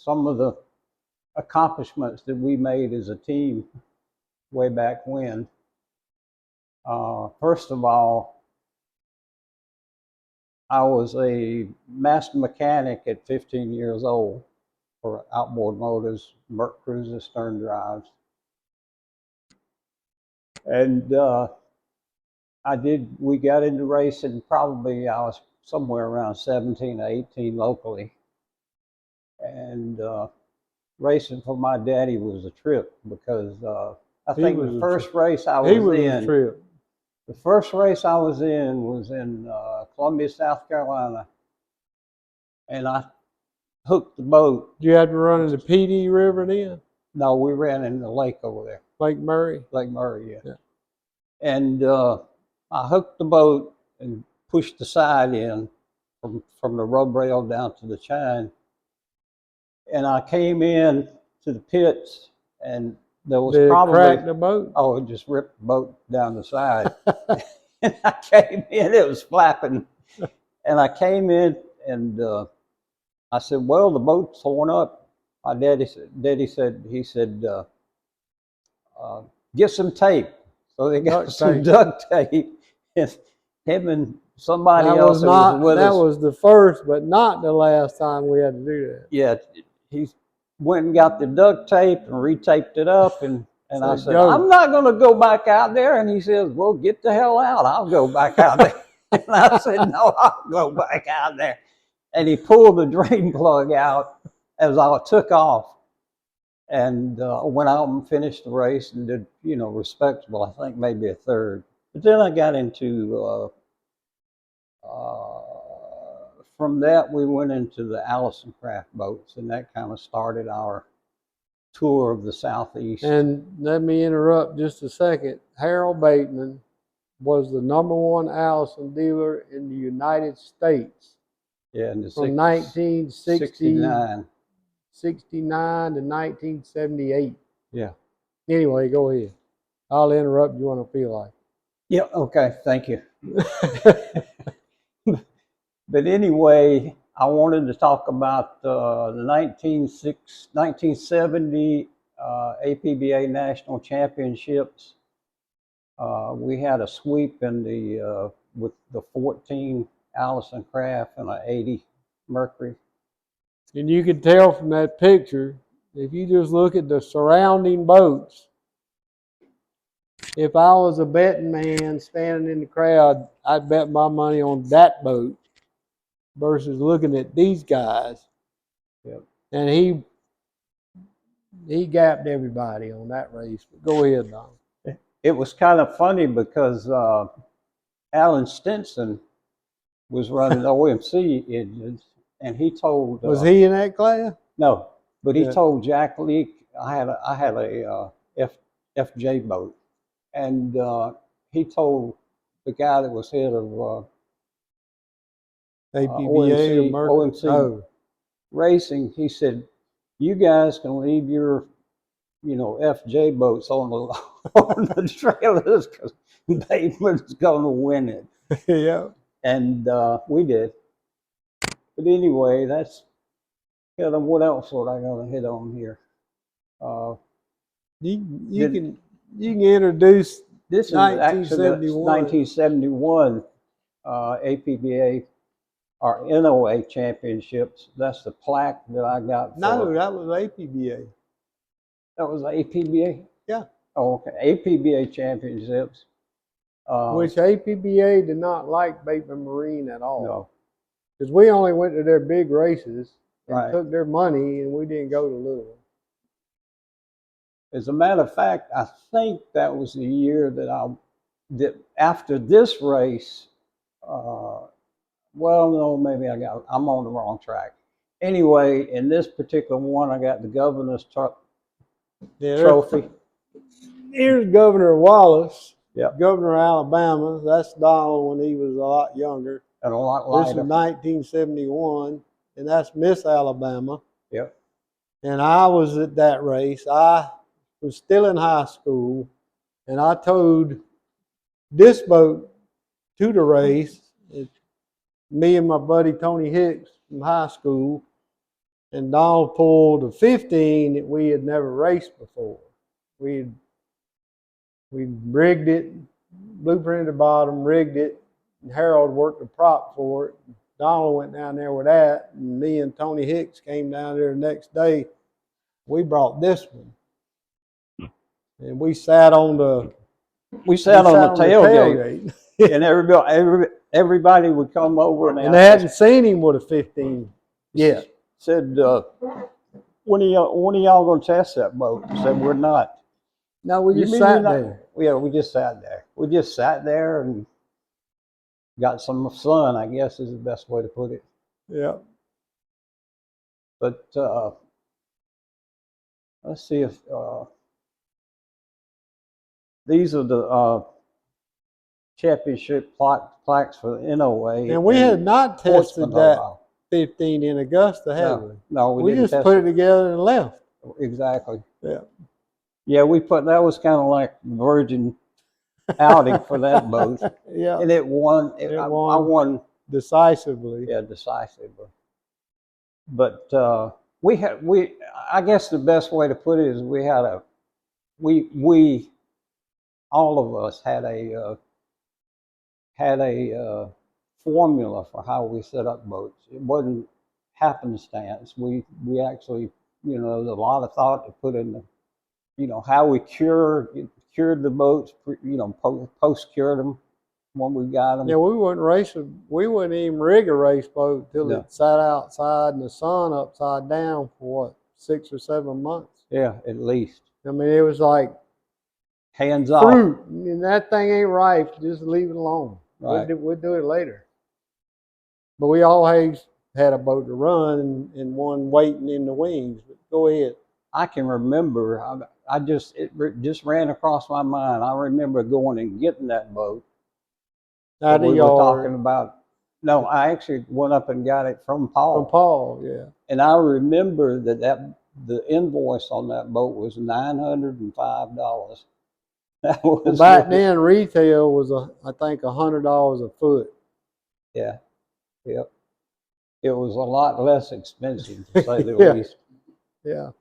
some of the accomplishments that we made as a team way back when. First of all, I was a master mechanic at 15 years old for outboard motors, Merc Cruiser stern drives. And we got into racing, probably I was somewhere around 17 or 18 locally. And racing for my daddy was a trip because I think the first race I was in, the first race I was in Columbia, South Carolina, and I hooked the boat. You had to run in the PD River then? No, we ran in the lake over there. Lake Murray? Lake Murray, yeah. And I hooked the boat and pushed the side in from the rub rail down to the chine. And I came in to the pits, and there was probably crack the boat. Oh, it just ripped the boat down the side. And I came in, it was flapping, and I came in, and I said, "Well, the boat's torn up." My daddy said, "Get some tape." So they got some duct tape, and him and somebody else was with us. That was the first, but not the last time we had to do that. Yeah, he went and got the duct tape and retaped it up, and I said, "I'm not going to go back out there." And he says, "Well, get the hell out. I'll go back out there." And I said, "No, I'll go back out there." And he pulled the drain plug out as I took off, and went out and finished the race and did, respectable. I think maybe a third. But then I got into from that, we went into the Allison Craft boats, and that kind of started our tour of the Southeast. And let me interrupt just a second. Harold Bateman was the #1 Allison dealer in the United States. Yeah, from 1969 to 1978. Yeah. Anyway, go ahead. I'll interrupt you when I feel like. Yeah, okay, thank you. But anyway, I wanted to talk about the 1970 APBA National Championships. We had a sweep in with the 14 Allison Craft and an 80 Mercury. And you can tell from that picture, if you just look at the surrounding boats, if I was a betting man standing in the crowd, I'd bet my money on that boat versus looking at these guys. Yep. And he gapped everybody on that race. But go ahead, Don. It was kind of funny because Alan Stinson was running OMC engines, and he told. Was he in that class? No, but he told Jack Leake, I had a FJ boat, and he told the guy that was head of APBA OMC racing, he said, "You guys can leave your FJ boats on the trailers because Bateman's going to win it." Yeah. And we did. But anyway, that's what else would I going to hit on here? You can introduce this is actually 1971 APBA or NOA championships. That's the plaque that I got. No, that was APBA. That was APBA? Yeah. Oh, okay. APBA championships. Which APBA did not like Bateman Marine at all. No. Because we only went to their big races and Right. took their money, and we didn't go to little ones. As a matter of fact, I think that was the year that after this race, well, no, maybe I'm on the wrong track. Anyway, in this particular one, I got the governor's trophy. Here's Governor Wallace, Yep. Governor of Alabama. That's Donald when he was a lot younger. And a lot lighter. This is 1971, and that's Miss Alabama. Yep. And I was at that race. I was still in high school, and I towed this boat to the race. Me and my buddy Tony Hicks from high school, and Donald pulled a 15 that we had never raced before. We rigged it, blueprinted the bottom, rigged it, and Harold worked the prop for it. Donald went down there with that, and me and Tony Hicks came down there the next day. We brought this one, and we sat on the tailgate. And everybody would come over and they hadn't seen him with a 15 yet. Said, when are y'all going to test that boat? I said, we're not. No, we just sat there. Yeah, we just sat there. We just sat there and got some sun, I guess is the best way to put it. Yeah. But let's see if these are the championship plaques for the NOA. And we had not tested that 15 in Augusta, had we? No, we didn't just put it together and left. Exactly. Yeah. Yeah, that was kind of like the Virgin outing for that boat. Yeah. And it won. I won decisively. Yeah, decisively. But I guess the best way to put it is we all of us had a formula for how we set up boats. It wasn't happenstance. We actually, there's a lot of thought to put in how we cured the boats, post-cured them when we got them. Yeah, we wouldn't even rig a race boat till it sat outside in the sun upside down for 6 or 7 months. Yeah, at least. I mean, it was like hands fruit, off. And that thing ain't ripe, just leave it alone. Right. We'll do it later. But we always had a boat to run and one waiting in the wings. But go ahead. I can remember, it just ran across my mind. I remember going and getting that boat. Out of the yard. We were talking about. No, I actually went up and got it from Paul. From Paul, yeah. And I remember that the invoice on that boat was $905. That was back then, retail was I think $100 a foot. Yeah, yep. It was a lot less expensive, to say the least. Yeah.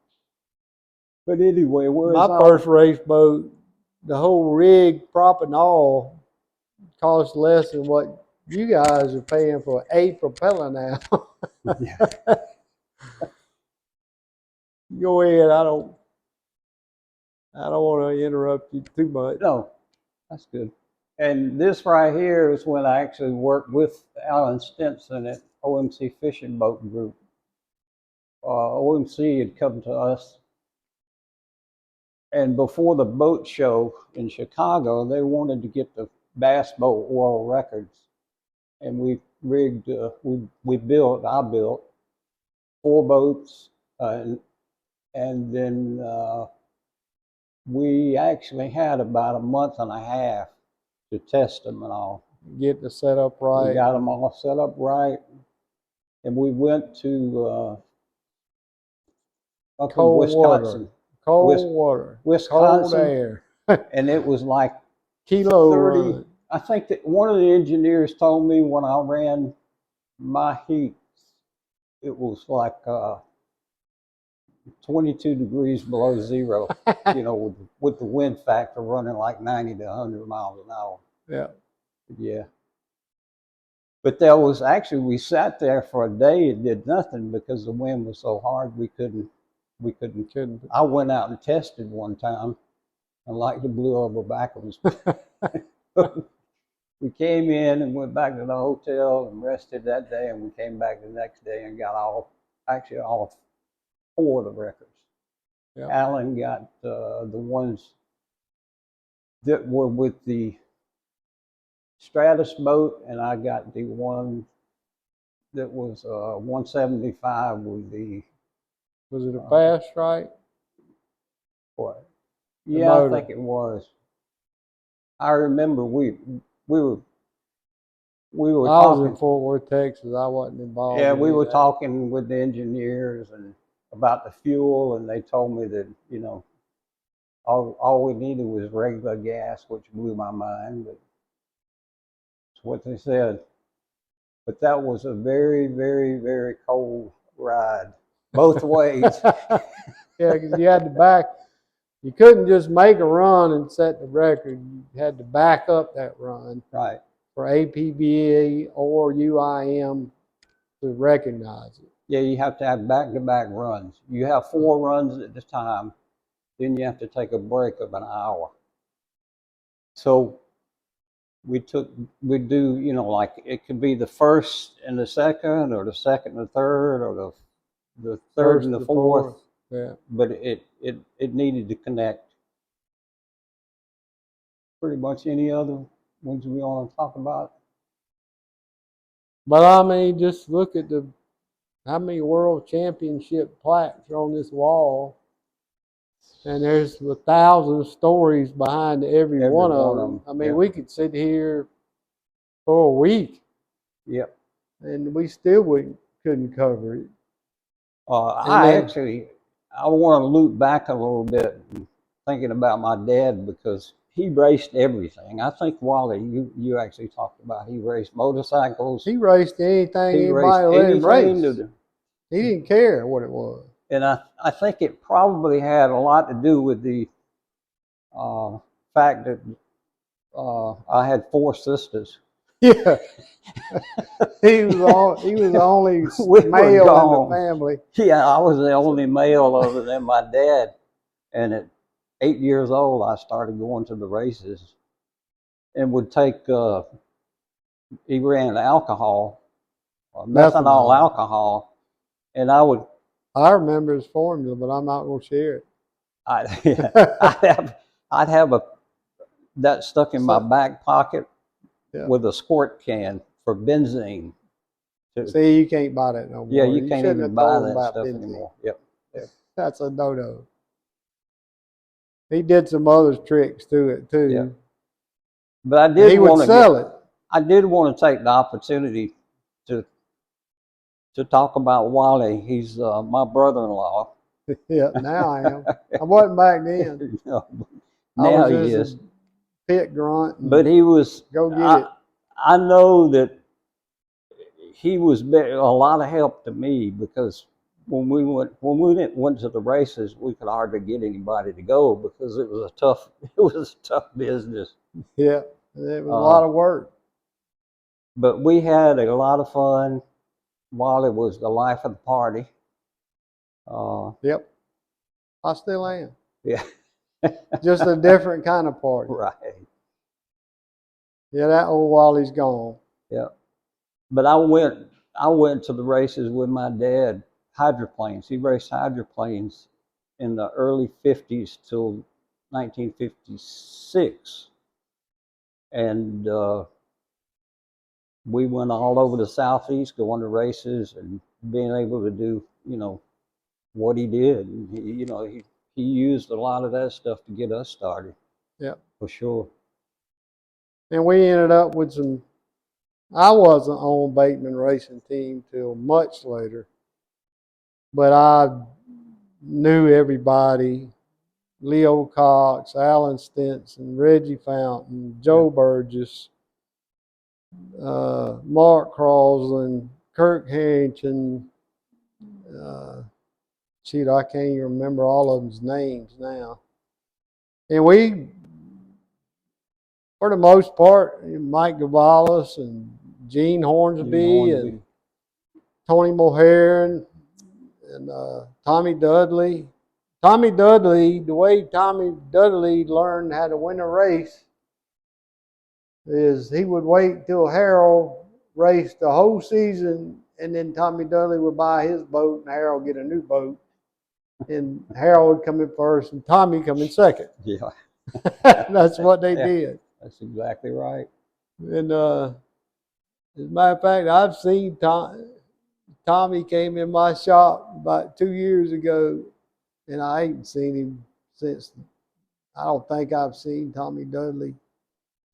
But anyway, my first race boat, the whole rig, prop and all, cost less than what you guys are paying for a propeller now. Yeah. Go ahead. I don't want to interrupt you too much. No, that's good. And this right here is when I actually worked with Alan Stinson at OMC Fishing Boat Group. OMC had come to us, and before the boat show in Chicago, they wanted to get the Bass Boat World Records. And we rigged, I built 4 boats, and then we actually had about a month and a half to test them and all. Get the setup right. We got them all set up right. And we went to up in Wisconsin. Cold water. Wisconsin. Cold air. And it was like kilo 30. Run. I think that one of the engineers told me when I ran my heats, it was like 22 degrees below zero, with the wind factor running like 90 to 100 miles an hour. Yeah. Yeah. But there was actually, we sat there for a day and did nothing because the wind was so hard we couldn't. I went out and tested one time and like it blew over backwards. We came in and went back to the hotel and rested that day, and we came back the next day and got all 4 of the records. Yep. Alan got the ones that were with the Stratus boat, and I got the one that was 175 with the. Was it a Fast Strike? What? Yeah, I think it was. I remember we were. I was in Fort Worth, Texas. I wasn't involved. Yeah, we were talking with the engineers and about the fuel, and they told me that all we needed was regular gas, which blew my mind, but it's what they said. But that was a very, very, very cold ride. both ways. Yeah, because you had to back. You couldn't just make a run and set the record. You had to back up that run Right. for APBA or UIM to recognize it. Yeah, you have to have back-to-back runs. You have 4 runs at a time, then you have to take a break of an hour. So we do, like it could be the first and the second, or the second and the third, or the third First and the to fourth. Yeah. But it needed to connect. Pretty much any other ones we want to talk about. But I mean, just look at how many world championship plaques are on this wall. And there's 1,000 stories behind every one of them. I mean, we could sit here for a week. Yep. And we still couldn't cover it. I want to loop back a little bit, thinking about my dad, because he raced everything. I think, Wally, you actually talked about he raced motorcycles. He raced anything anybody let him race. He didn't care what it was. And I think it probably had a lot to do with the fact that I had 4 sisters. Yeah. he was the only male in the family. Yeah, I was the only male other than my dad. And at 8 years old, I started going to the races and would take, he ran alcohol, methanol alcohol, and I remember his formula, but I'm not going to share it. I'd have that stuck in my back pocket with a squirt can for benzene. See, you can't buy that no more. Yeah, you can't even buy that stuff anymore. Yep. That's a no-no. He did some other tricks to it too. Yeah. But he would sell it. I did want to take the opportunity to talk about Wally. He's my brother-in-law. Yeah, now I am. I wasn't back then. No, now he is. Pit grunt. But he was. Go get it. I know that he was a lot of help to me, because when we went to the races, we could hardly get anybody to go because it was a tough business. Yeah, it was a lot of work. But we had a lot of fun. Wally was the life of the party. Yep, I still am. Yeah, just a different kind of party. Right. Yeah, that old Wally's gone. Yeah, but I went to the races with my dad. Hydroplanes. He raced hydroplanes in the early 50s till 1956, and we went all over the Southeast going to races and being able to do, what he did. And he used a lot of that stuff to get us started. Yeah, for sure. And we ended up with I wasn't on Bateman racing team till much later, but I knew everybody: Leo Cox, Alan Stinson, Reggie Fountain, Joe Burgess, Mark Crosland, Kirk Harrington. I can't even remember all of them's names now. And we, for the most part, Mike Gavalis and Gene Hornsby and Tony Mohair and Tommy Dudley. Tommy Dudley, the way Tommy Dudley learned how to win a race is he would wait till Harold raced the whole season, and then Tommy Dudley would buy his boat and Harold get a new boat. And Harold would come in first and Tommy come in second. Yeah. That's what they did. That's exactly right. And as a matter of fact, I've seen Tommy came in my shop about 2 years ago, and I ain't seen him since. I don't think I've seen Tommy Dudley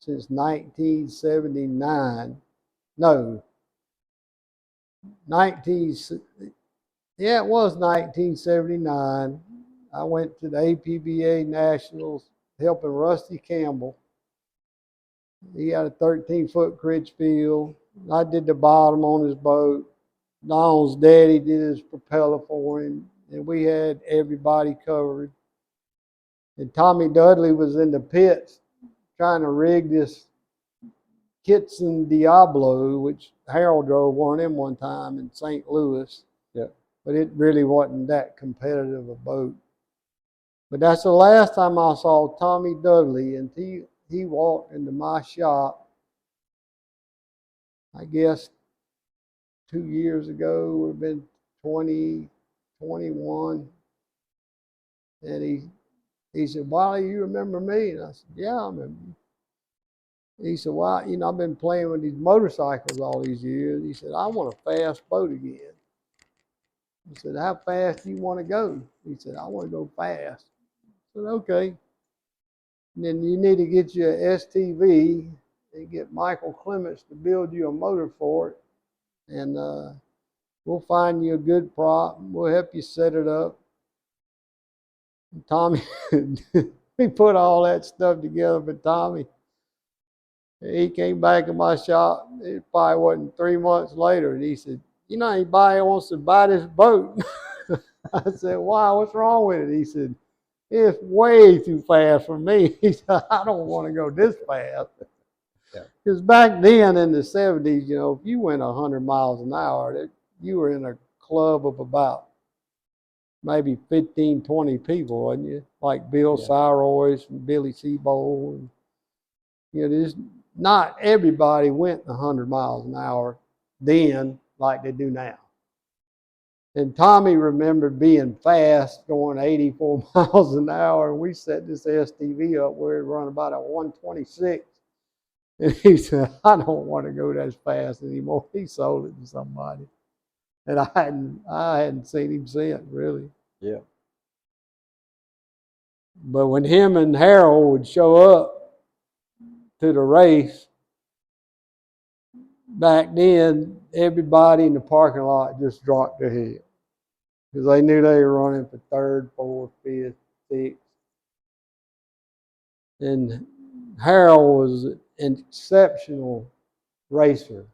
since 1979. No, it was 1979. I went to the APBA Nationals helping Rusty Campbell. He had a 13-foot Critchfield. I did the bottom on his boat. Donald's daddy did his propeller for him, and we had everybody covered. And Tommy Dudley was in the pits trying to rig this Kitson Diablo, which Harold drove one of them one time in St. Louis. Yeah. But it really wasn't that competitive a boat. But that's the last time I saw Tommy Dudley, and he walked into my shop, I guess 2 years ago, would have been 2021. And he said, "Wally, you remember me?" And I said, "Yeah, I remember you." He said, "Well, I've been playing with these motorcycles all these years." He said, "I want a fast boat again." He said, "How fast do you want to go?" He said, "I want to go fast." I said, "Okay." And then you need to get you an STV and get Michael Clements to build you a motor for it. And we'll find you a good prop. We'll help you set it up. And Tommy, we put all that stuff together for Tommy. He came back in my shop. It probably wasn't 3 months later. And he said, "Anybody wants to buy this boat?" I said, "Why? What's wrong with it?" He said, "It's way too fast for me." He said, "I don't want to go this fast." Because back then in the 70s, if you went 100 miles an hour, you were in a club of about maybe 15, 20 people, wasn't you? Like Bill Cyroys and Billy Seabold. There's not everybody went 100 miles an hour then like they do now. And Tommy remembered being fast, going 84 miles an hour, and we set this STV up where it run about a 126. And he said, "I don't want to go that fast anymore." He sold it to somebody. And I hadn't seen him since, really. Yeah. But when him and Harold would show up to the race, back then, everybody in the parking lot just dropped their head. Because they knew they were running for third, fourth, fifth, sixth. And Harold was an exceptional racer.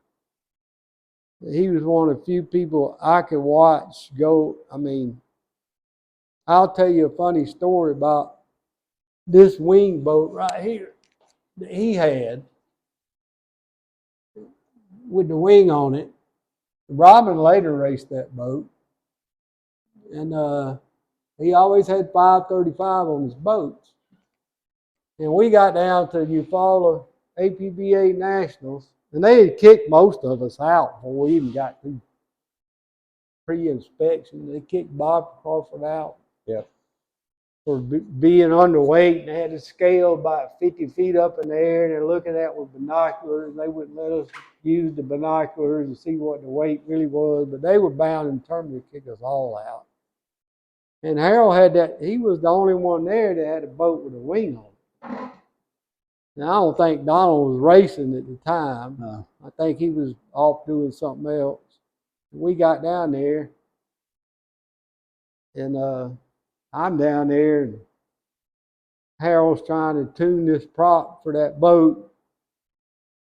He was one of the few people I could watch go. I'll tell you a funny story about this wing boat right here that he had with the wing on it. Robin later raced that boat. And he always had 535 on his boats. And we got down to Eufaula APBA Nationals, and they had kicked most of us out before we even got through pre-inspection. They kicked Bob Crawford out for being underweight, and they had to scale about 50 feet up in the air, and they're looking at with binoculars, and they wouldn't let us use the binoculars to see what the weight really was, but they were bound and determined to kick us all out. And Harold had that. He was the only one there that had a boat with a wing on it. Now, I don't think Donald was racing at the time. No. I think he was off doing something else. We got down there, and I'm down there, and Harold's trying to tune this prop for that boat,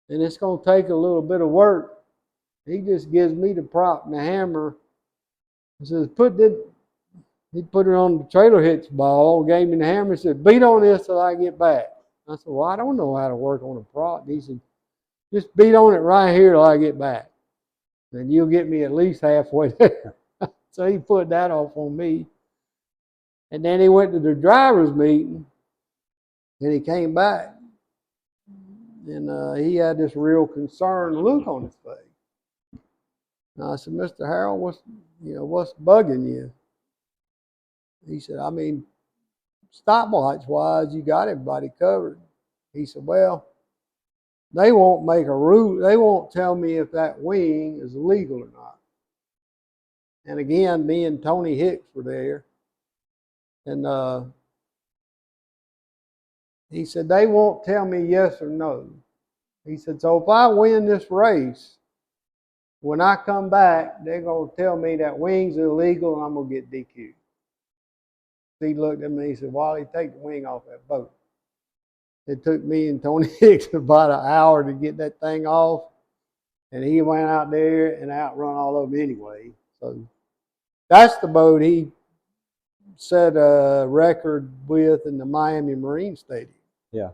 and it's going to take a little bit of work. He just gives me the prop and the hammer. He says, he put it on the trailer hitch ball, gave me the hammer, and said, "Beat on this till I get back." I said, "Well, I don't know how to work on a prop." He said, "Just beat on it right here till I get back. And you'll get me at least halfway there." So he put that off on me. And then he went to the driver's meeting, and he came back. And he had this real concerned look on his face. And I said, "Mr. Harold, what's bugging you?" He said, "Stopwatch wise, you got everybody covered." He said, "Well, they won't make a rule. They won't tell me if that wing is legal or not." And again, me and Tony Hicks were there. And he said, "They won't tell me yes or no." He said, "So if I win this race, when I come back, they're going to tell me that wing's illegal and I'm going to get DQ'd." He looked at me and said, "Wally, take the wing off that boat." It took me and Tony Hicks about an hour to get that thing off. And he went out there and outrun all of them anyway. So that's the boat he set a record with in the Miami Marine Stadium. Yeah.